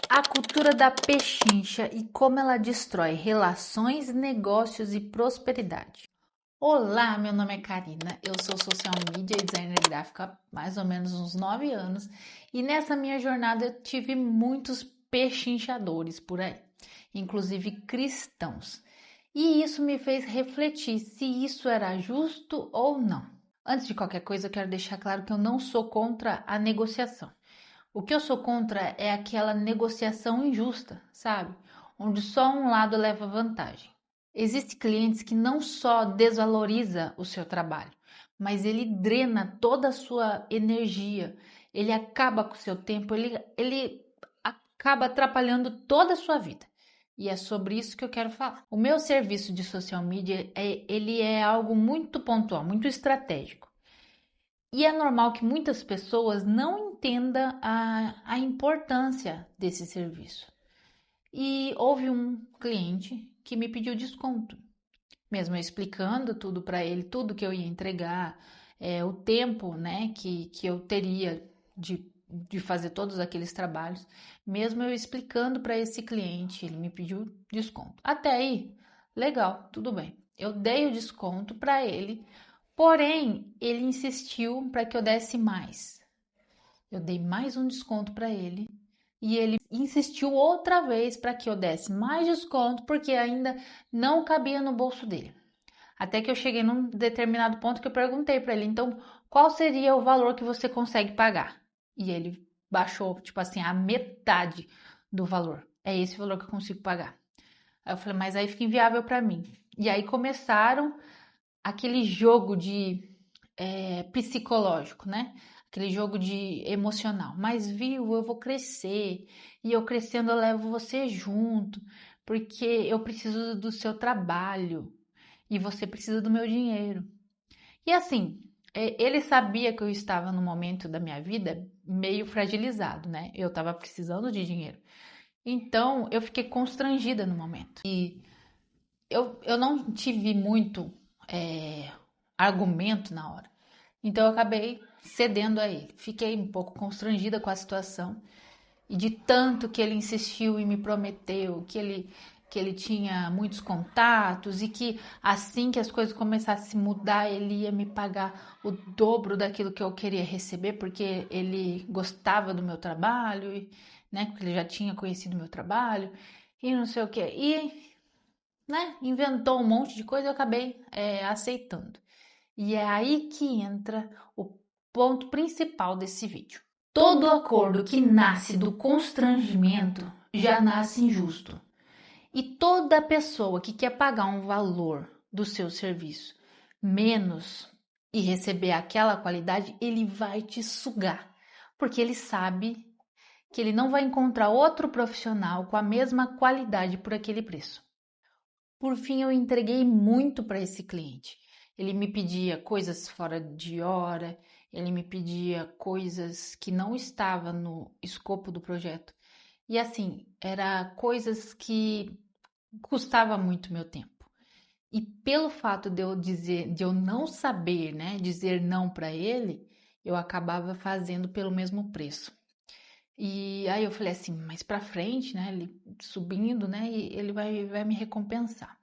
A cultura da pechincha e como ela destrói relações, negócios e prosperidade. Olá, meu nome é Karina, eu sou social media e designer gráfica há mais ou menos uns 9 anos e nessa minha jornada eu tive muitos pechinchadores por aí, inclusive cristãos. E isso me fez refletir se isso era justo ou não. Antes de qualquer coisa, eu quero deixar claro que eu não sou contra a negociação. O que eu sou contra é aquela negociação injusta, sabe? Onde só um lado leva vantagem. Existem clientes que não só desvaloriza o seu trabalho, mas ele drena toda a sua energia, ele acaba com o seu tempo, ele acaba atrapalhando toda a sua vida. E é sobre isso que eu quero falar. O meu serviço de social media ele é algo muito pontual, muito estratégico. E é normal que muitas pessoas não entendam a importância desse serviço. E houve um cliente que me pediu desconto, mesmo eu explicando tudo para ele, tudo que eu ia entregar, o tempo, né, que eu teria de fazer todos aqueles trabalhos, mesmo eu explicando para esse cliente, ele me pediu desconto. Até aí, legal, tudo bem. Eu dei o desconto para ele. Porém, ele insistiu para que eu desse mais. Eu dei mais um desconto para ele e ele insistiu outra vez para que eu desse mais desconto porque ainda não cabia no bolso dele. Até que eu cheguei num determinado ponto que eu perguntei para ele, então, qual seria o valor que você consegue pagar? E ele baixou, tipo assim, a metade do valor. É esse o valor que eu consigo pagar. Aí eu falei, mas aí fica inviável para mim. E aí começaram aquele jogo de psicológico, né? Aquele jogo de emocional. Mas viu, eu vou crescer e eu crescendo eu levo você junto, porque eu preciso do seu trabalho e você precisa do meu dinheiro. E assim, ele sabia que eu estava no momento da minha vida meio fragilizado, né? Eu estava precisando de dinheiro. Então eu fiquei constrangida no momento. E eu não tive muito argumento na hora. Então eu acabei cedendo a ele. Fiquei um pouco constrangida com a situação e de tanto que ele insistiu e me prometeu que ele tinha muitos contatos e que assim que as coisas começassem a mudar, ele ia me pagar o dobro daquilo que eu queria receber, porque ele gostava do meu trabalho, e, né, porque ele já tinha conhecido meu trabalho e não sei o que. E, né, inventou um monte de coisa e eu acabei aceitando. E é aí que entra o ponto principal desse vídeo. Todo acordo que nasce do constrangimento já nasce injusto. E toda pessoa que quer pagar um valor do seu serviço menos e receber aquela qualidade, ele vai te sugar, porque ele sabe que ele não vai encontrar outro profissional com a mesma qualidade por aquele preço. Por fim, eu entreguei muito para esse cliente. Ele me pedia coisas fora de hora, ele me pedia coisas que não estavam no escopo do projeto. E assim, era coisas que custava muito meu tempo. E pelo fato de eu não saber, né, dizer não para ele, eu acabava fazendo pelo mesmo preço. E aí eu falei assim, mais para frente, né, ele subindo, né, e ele vai me recompensar.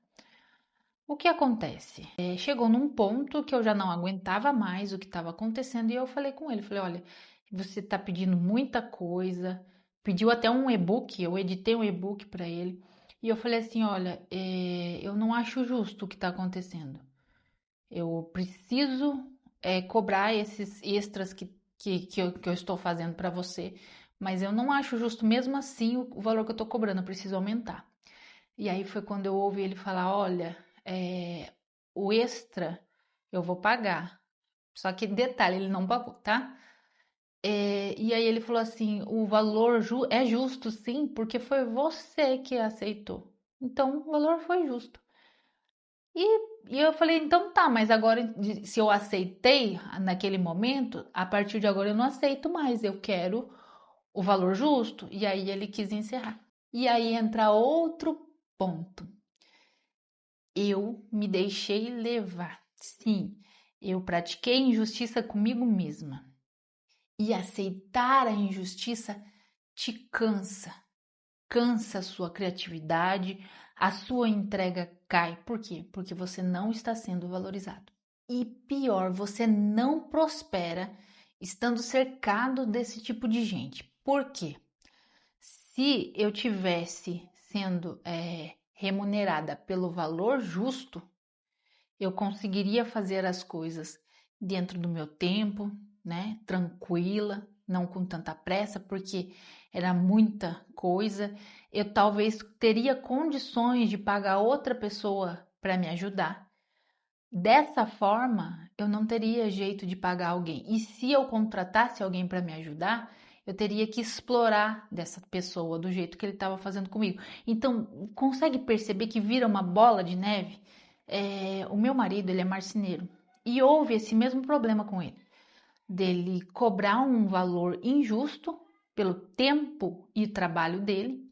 O que acontece? Chegou num ponto que eu já não aguentava mais o que estava acontecendo e eu falei com ele, falei, olha, você está pedindo muita coisa, pediu até um e-book, eu editei um e-book para ele e eu falei assim, olha, eu não acho justo o que está acontecendo. Eu preciso cobrar esses extras que eu estou fazendo para você, mas eu não acho justo mesmo assim o valor que eu estou cobrando, eu preciso aumentar. E aí foi quando eu ouvi ele falar: olha, o extra eu vou pagar. Só que detalhe, ele não pagou, tá? E aí ele falou assim: o valor é justo, sim, porque foi você que aceitou. Então o valor foi justo. E eu falei: então tá, mas agora se eu aceitei naquele momento, a partir de agora eu não aceito mais, eu quero o valor justo. E aí ele quis encerrar. E aí entra outro ponto. Eu me deixei levar. Sim, eu pratiquei injustiça comigo mesma. E aceitar a injustiça te cansa. cansa a sua criatividade, a sua entrega cai. Por quê? Porque você não está sendo valorizado. E pior, você não prospera estando cercado desse tipo de gente. Por quê? Se eu tivesse sendo remunerada pelo valor justo, eu conseguiria fazer as coisas dentro do meu tempo, né? Tranquila, não com tanta pressa, porque era muita coisa. Eu talvez teria condições de pagar outra pessoa para me ajudar. Dessa forma, eu não teria jeito de pagar alguém. E se eu contratasse alguém para me ajudar, eu teria que explorar dessa pessoa do jeito que ele estava fazendo comigo. Então, consegue perceber que vira uma bola de neve? O meu marido, ele é marceneiro. E houve esse mesmo problema com ele. Dele cobrar um valor injusto pelo tempo e trabalho dele.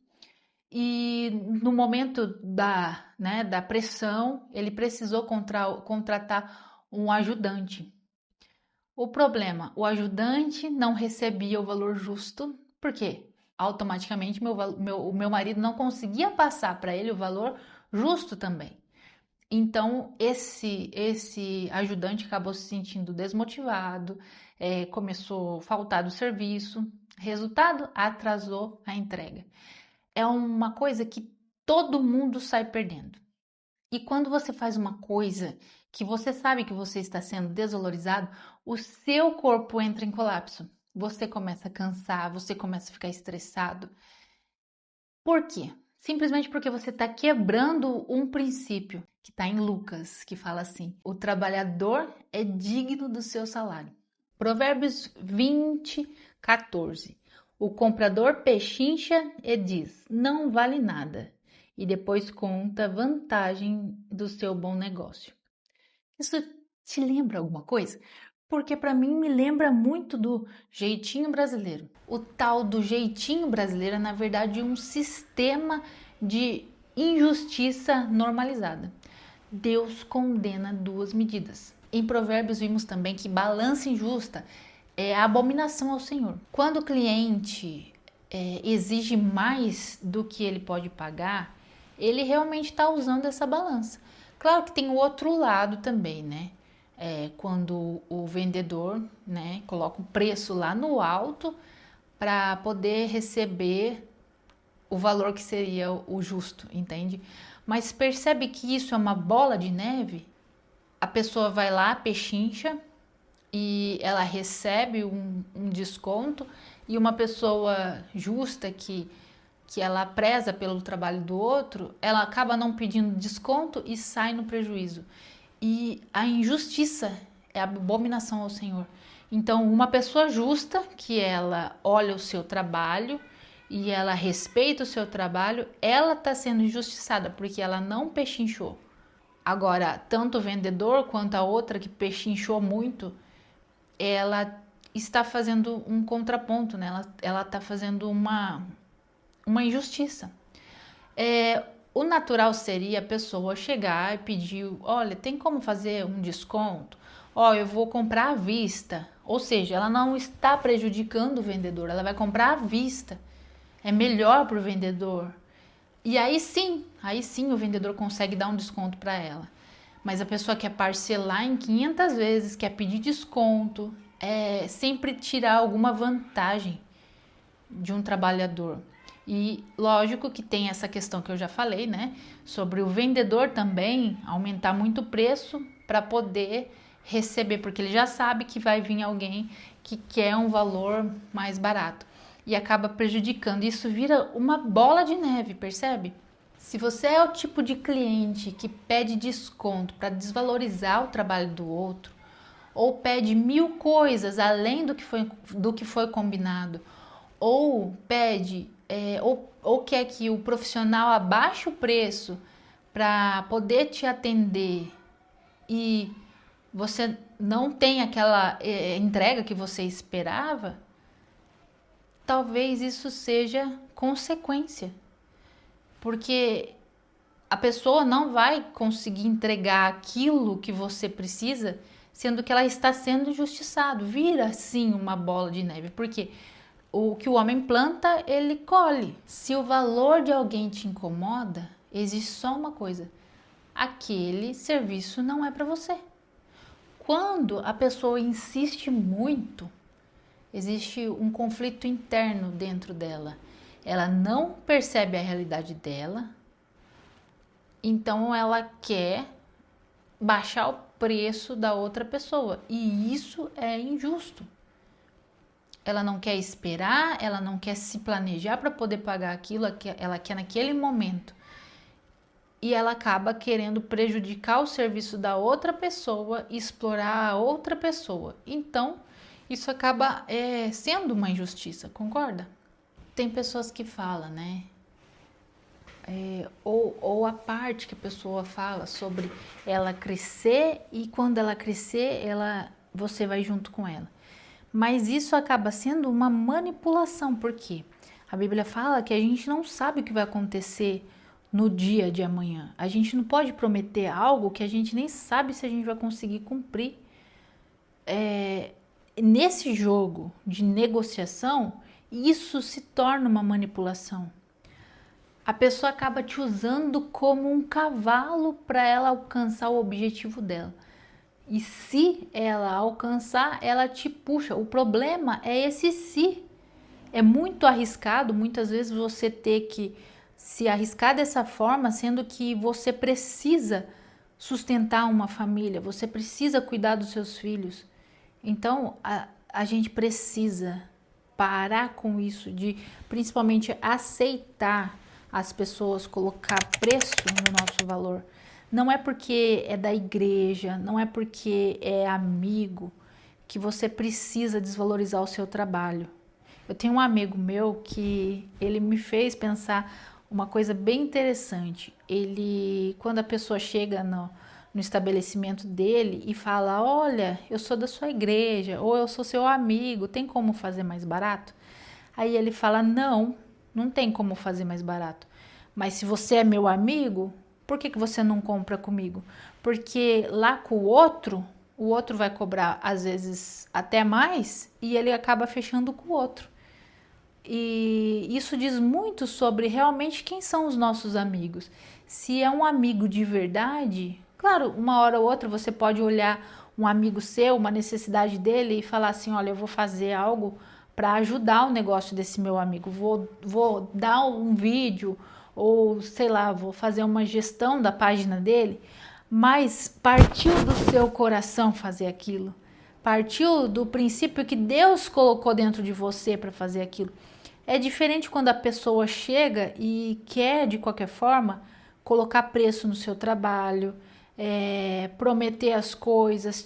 E no momento da pressão, ele precisou contratar um ajudante. O problema, o ajudante não recebia o valor justo, por quê? Automaticamente o meu marido não conseguia passar para ele o valor justo também. Então, esse ajudante acabou se sentindo desmotivado, começou a faltar do serviço, resultado, atrasou a entrega. É uma coisa que todo mundo sai perdendo. E quando você faz uma coisa que você sabe que você está sendo desvalorizado, o seu corpo entra em colapso. Você começa a cansar, você começa a ficar estressado. Por quê? Simplesmente porque você está quebrando um princípio que está em Lucas, que fala assim: o trabalhador é digno do seu salário. Provérbios 20, 14. O comprador pechincha e diz: não vale nada, e depois conta vantagem do seu bom negócio. Isso te lembra alguma coisa? Porque para mim me lembra muito do jeitinho brasileiro. O tal do jeitinho brasileiro é, na verdade, um sistema de injustiça normalizada. Deus condena duas medidas. Em Provérbios vimos também que balança injusta é a abominação ao Senhor. Quando o cliente exige mais do que ele pode pagar, ele realmente está usando essa balança. Claro que tem o outro lado também, né? Quando o vendedor, né, coloca o preço lá no alto para poder receber o valor que seria o justo, entende? Mas percebe que isso é uma bola de neve? A pessoa vai lá, pechincha, e ela recebe um desconto, e uma pessoa justa que ela preza pelo trabalho do outro, ela acaba não pedindo desconto e sai no prejuízo. E a injustiça é a abominação ao Senhor. Então, uma pessoa justa, que ela olha o seu trabalho e ela respeita o seu trabalho, ela está sendo injustiçada porque ela não pechinchou. Agora, tanto o vendedor quanto a outra que pechinchou muito, ela está fazendo um contraponto, né? Ela está fazendo uma injustiça. O natural seria a pessoa chegar e pedir: olha, tem como fazer um desconto? Eu vou comprar à vista. Ou seja, ela não está prejudicando o vendedor, ela vai comprar à vista. É melhor para o vendedor. E aí sim o vendedor consegue dar um desconto para ela. Mas a pessoa quer parcelar em 500 vezes, quer pedir desconto, sempre tirar alguma vantagem de um trabalhador. E lógico que tem essa questão que eu já falei, né? Sobre o vendedor também aumentar muito o preço para poder receber, porque ele já sabe que vai vir alguém que quer um valor mais barato e acaba prejudicando. Isso vira uma bola de neve, percebe? Se você é o tipo de cliente que pede desconto para desvalorizar o trabalho do outro, ou pede 1000 coisas além do que foi combinado, ou pede ou quer que o profissional abaixe o preço para poder te atender e você não tem aquela entrega que você esperava, talvez isso seja consequência, porque a pessoa não vai conseguir entregar aquilo que você precisa, sendo que ela está sendo injustiçada. Vira assim uma bola de neve, porque o que o homem planta, ele colhe. Se o valor de alguém te incomoda, existe só uma coisa: aquele serviço não é para você. Quando a pessoa insiste muito, existe um conflito interno dentro dela. Ela não percebe a realidade dela, então ela quer baixar o preço da outra pessoa. E isso é injusto. Ela não quer esperar, ela não quer se planejar para poder pagar aquilo, ela quer naquele momento. E ela acaba querendo prejudicar o serviço da outra pessoa, explorar a outra pessoa. Então, isso acaba sendo uma injustiça, concorda? Tem pessoas que falam, né? Ou a parte que a pessoa fala sobre ela crescer e quando ela crescer, você vai junto com ela. Mas isso acaba sendo uma manipulação, porque a Bíblia fala que a gente não sabe o que vai acontecer no dia de amanhã. A gente não pode prometer algo que a gente nem sabe se a gente vai conseguir cumprir. Nesse jogo de negociação, isso se torna uma manipulação. A pessoa acaba te usando como um cavalo para ela alcançar o objetivo dela. E se ela alcançar, ela te puxa. O problema é esse se. É muito arriscado, muitas vezes, você ter que se arriscar dessa forma, sendo que você precisa sustentar uma família, você precisa cuidar dos seus filhos. Então, a gente precisa parar com isso, de principalmente aceitar as pessoas, colocar preço no nosso valor. Não é porque é da igreja, não é porque é amigo que você precisa desvalorizar o seu trabalho. Eu tenho um amigo meu que ele me fez pensar uma coisa bem interessante. Quando a pessoa chega no estabelecimento dele e fala: olha, eu sou da sua igreja, ou eu sou seu amigo, tem como fazer mais barato? Aí ele fala: não tem como fazer mais barato. Mas se você é meu amigo, por que você não compra comigo? Porque lá com o outro vai cobrar às vezes até mais e ele acaba fechando com o outro. E isso diz muito sobre realmente quem são os nossos amigos. Se é um amigo de verdade, claro, uma hora ou outra você pode olhar um amigo seu, uma necessidade dele e falar assim: olha, eu vou fazer algo para ajudar o negócio desse meu amigo, vou dar um vídeo ou sei lá, vou fazer uma gestão da página dele, mas partiu do seu coração fazer aquilo, partiu do princípio que Deus colocou dentro de você para fazer aquilo. É diferente quando a pessoa chega e quer de qualquer forma colocar preço no seu trabalho, prometer as coisas,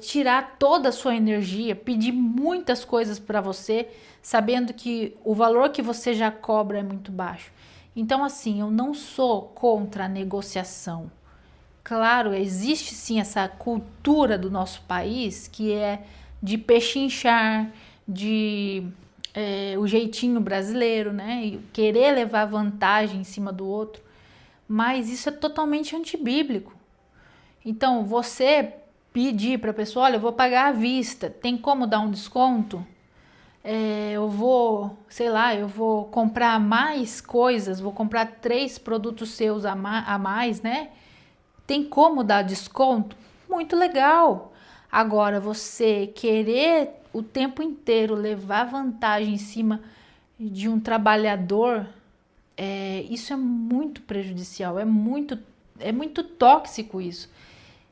tirar toda a sua energia, pedir muitas coisas para você, sabendo que o valor que você já cobra é muito baixo. Então, assim, eu não sou contra a negociação. Claro, existe sim essa cultura do nosso país que é de pechinchar, o jeitinho brasileiro, né? E querer levar vantagem em cima do outro. Mas isso é totalmente antibíblico. Então, você pedir para a pessoa: olha, eu vou pagar à vista, tem como dar um desconto? Eu vou comprar mais coisas, vou comprar 3 produtos seus a mais, né? Tem como dar desconto? Muito legal. Agora, você querer o tempo inteiro levar vantagem em cima de um trabalhador, isso é muito prejudicial, é muito tóxico isso.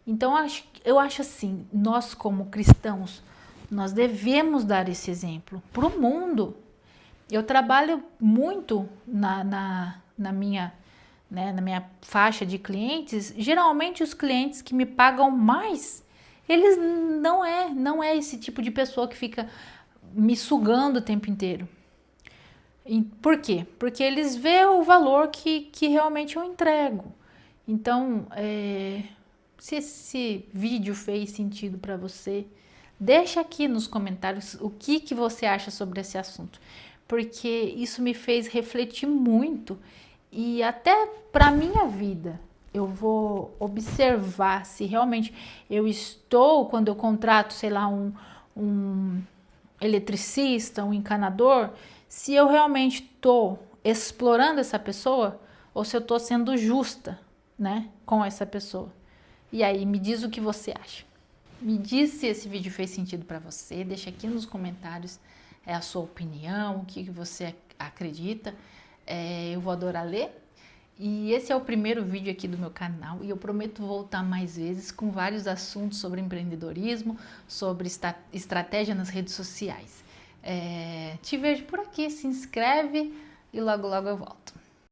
Então, eu acho assim, nós como cristãos, nós devemos dar esse exemplo para o mundo. Eu trabalho muito na minha faixa de clientes. Geralmente os clientes que me pagam mais, eles não é esse tipo de pessoa que fica me sugando o tempo inteiro. Por quê? Porque eles veem o valor que realmente eu entrego. Então, se esse vídeo fez sentido para você, deixa aqui nos comentários o que você acha sobre esse assunto, porque isso me fez refletir muito e até para minha vida. Eu vou observar se realmente eu estou, quando eu contrato, sei lá, eletricista, um encanador, se eu realmente estou explorando essa pessoa ou se eu estou sendo justa, né, com essa pessoa. E aí, me diz o que você acha. Me diz se esse vídeo fez sentido para você, deixa aqui nos comentários a sua opinião, o que você acredita. Eu vou adorar ler. E esse é o primeiro vídeo aqui do meu canal e eu prometo voltar mais vezes com vários assuntos sobre empreendedorismo, sobre estratégia nas redes sociais. Te vejo por aqui, se inscreve e logo logo eu volto.